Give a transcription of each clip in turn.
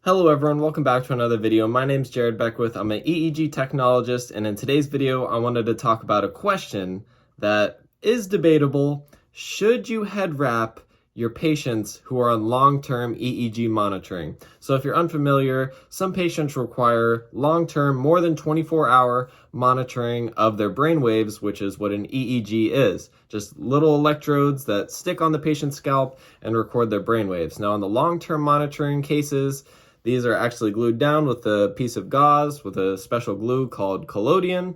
Hello everyone, welcome back to another video. My name's Jared Beckwith. I'm an EEG technologist, and in today's video, I wanted to talk about a question that is debatable. Should you head wrap your patients who are on long-term EEG monitoring? So if you're unfamiliar, some patients require long-term, more than 24-hour monitoring of their brain waves, which is what an EEG is. Just little electrodes that stick on the patient's scalp and record their brain waves. Now, in the long-term monitoring cases, these are actually glued down with a piece of gauze with a special glue called collodion.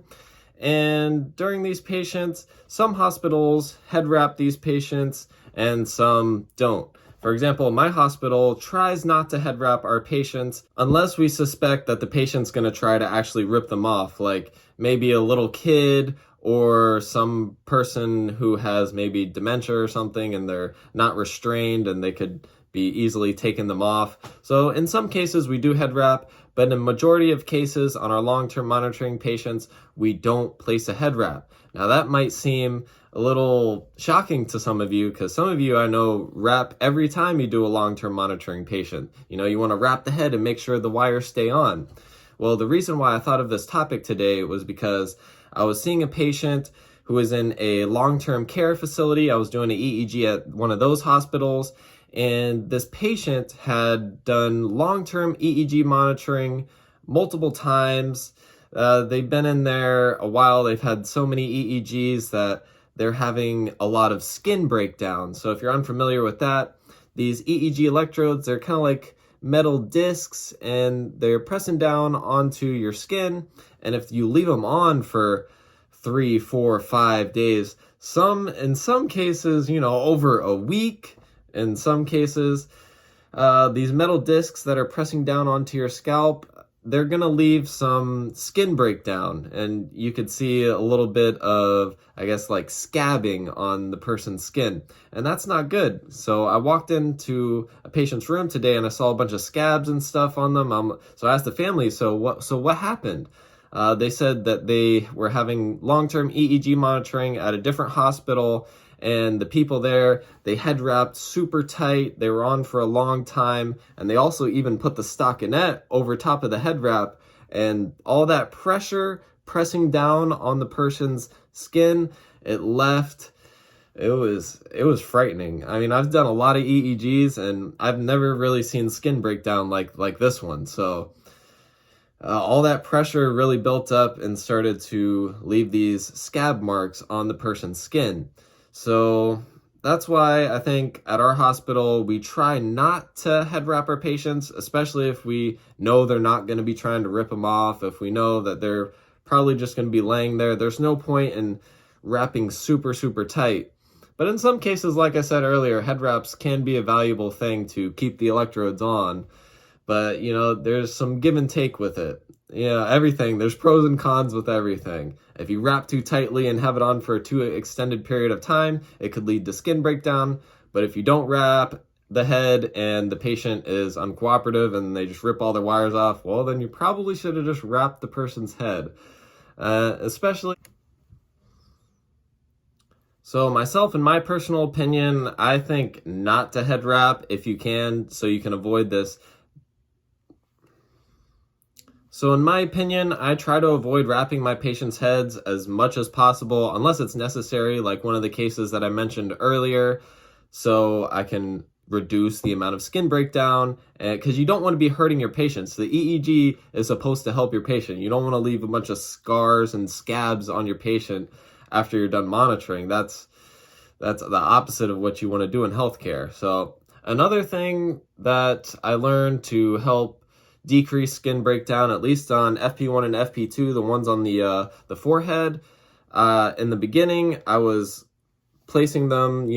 And during these patients, some hospitals head wrap these patients and some don't. For example, my hospital tries not to head wrap our patients unless we suspect that the patient's going to try to actually rip them off, like maybe a little kid or some person who has maybe dementia or something and they're not restrained and they could be easily taking them off. So in some cases we do head wrap, but in a majority of cases on our long-term monitoring patients, we don't place a head wrap. Now that might seem a little shocking to some of you, because some of you I know wrap every time you do a long-term monitoring patient. You know, you want to wrap the head and make sure the wires stay on. Well, the reason why I thought of this topic today was because I was seeing a patient who was in a long-term care facility. I was doing an EEG at one of those hospitals, and this patient had done long-term EEG monitoring multiple times. They've been in there a while. They've had so many EEGs that they're having a lot of skin breakdown. So if you're unfamiliar with that, these EEG electrodes, they're kind of like metal discs and they're pressing down onto your skin. And if you leave them on for 3, 4, 5 days, in some cases, over a week, in some cases, these metal discs that are pressing down onto your scalp, they're going to leave some skin breakdown, and you could see a little bit of, I guess, like scabbing on the person's skin, and that's not good. So I walked into a patient's room today and I saw a bunch of scabs and stuff on them. So I asked the family, so what happened? They said that they were having long-term EEG monitoring at a different hospital, and the people there, they head wrapped super tight. They were on for a long time, and they also even put the stockinette over top of the head wrap, and all that pressure pressing down on the person's skin, it was frightening. I mean, I've done a lot of EEGs and I've never really seen skin breakdown like this one. So all that pressure really built up and started to leave these scab marks on the person's skin. So that's why I think at our hospital, we try not to head wrap our patients, especially if we know they're not going to be trying to rip them off. If we know that they're probably just going to be laying there, there's no point in wrapping super, super tight. But in some cases, like I said earlier, head wraps can be a valuable thing to keep the electrodes on. But, there's some give and take with it. Everything. There's pros and cons with everything. If you wrap too tightly and have it on for a too extended period of time, it could lead to skin breakdown. But if you don't wrap the head and the patient is uncooperative and they just rip all their wires off, well, then you probably should have just wrapped the person's head. Especially... So myself, in my personal opinion, I think not to head wrap if you can, so you can avoid this. So in my opinion, I try to avoid wrapping my patients' heads as much as possible, unless it's necessary, like one of the cases that I mentioned earlier, so I can reduce the amount of skin breakdown, because you don't want to be hurting your patients. The EEG is supposed to help your patient. You don't want to leave a bunch of scars and scabs on your patient after you're done monitoring. That's the opposite of what you want to do in healthcare. So another thing that I learned to help decrease skin breakdown, at least on FP1 and FP2, the ones on the forehead. In the beginning, I was placing them,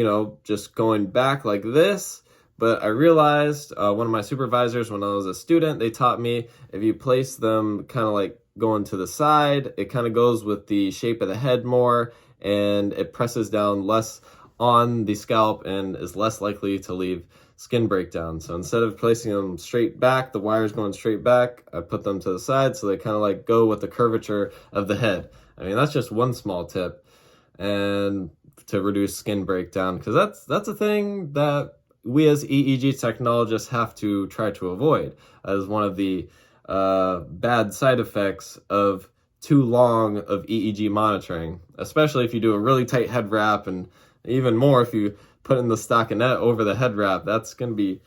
just going back like this, but I realized one of my supervisors when I was a student, they taught me if you place them kind of like going to the side, it kind of goes with the shape of the head more, and it presses down less on the scalp and is less likely to leave skin breakdown. So instead of placing them straight back, the wires going straight back, I put them to the side so they kind of like go with the curvature of the head. I mean, that's just one small tip and to reduce skin breakdown, because that's a thing that we as EEG technologists have to try to avoid as one of the bad side effects of too long of EEG monitoring, especially if you do a really tight head wrap, and even more if you put in the stockinette over the head wrap. That's going to be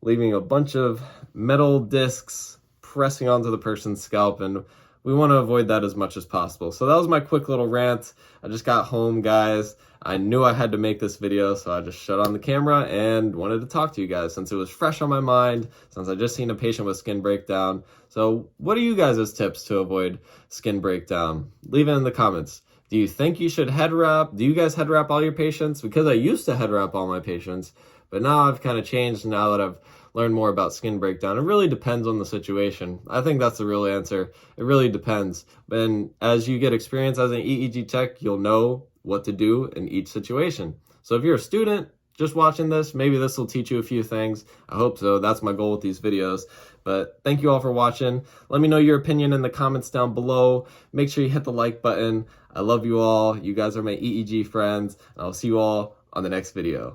leaving a bunch of metal discs pressing onto the person's scalp, and we want to avoid that as much as possible. So that was my quick little rant. I just got home, guys. I knew I had to make this video, so I just shut on the camera and wanted to talk to you guys since it was fresh on my mind, since I just seen a patient with skin breakdown. So what are you guys' tips to avoid skin breakdown? Leave it in the comments. Do you think you should head wrap? Do you guys head wrap all your patients? Because I used to head wrap all my patients, but now I've kind of changed now that I've learned more about skin breakdown. It really depends on the situation. I think that's the real answer. It really depends. And as you get experience as an EEG tech, you'll know what to do in each situation. So if you're a student just watching this, maybe this will teach you a few things. I hope so. That's my goal with these videos. But thank you all for watching. Let me know your opinion in the comments down below. Make sure you hit the like button. I love you all. You guys are my EEG friends. I'll see you all on the next video.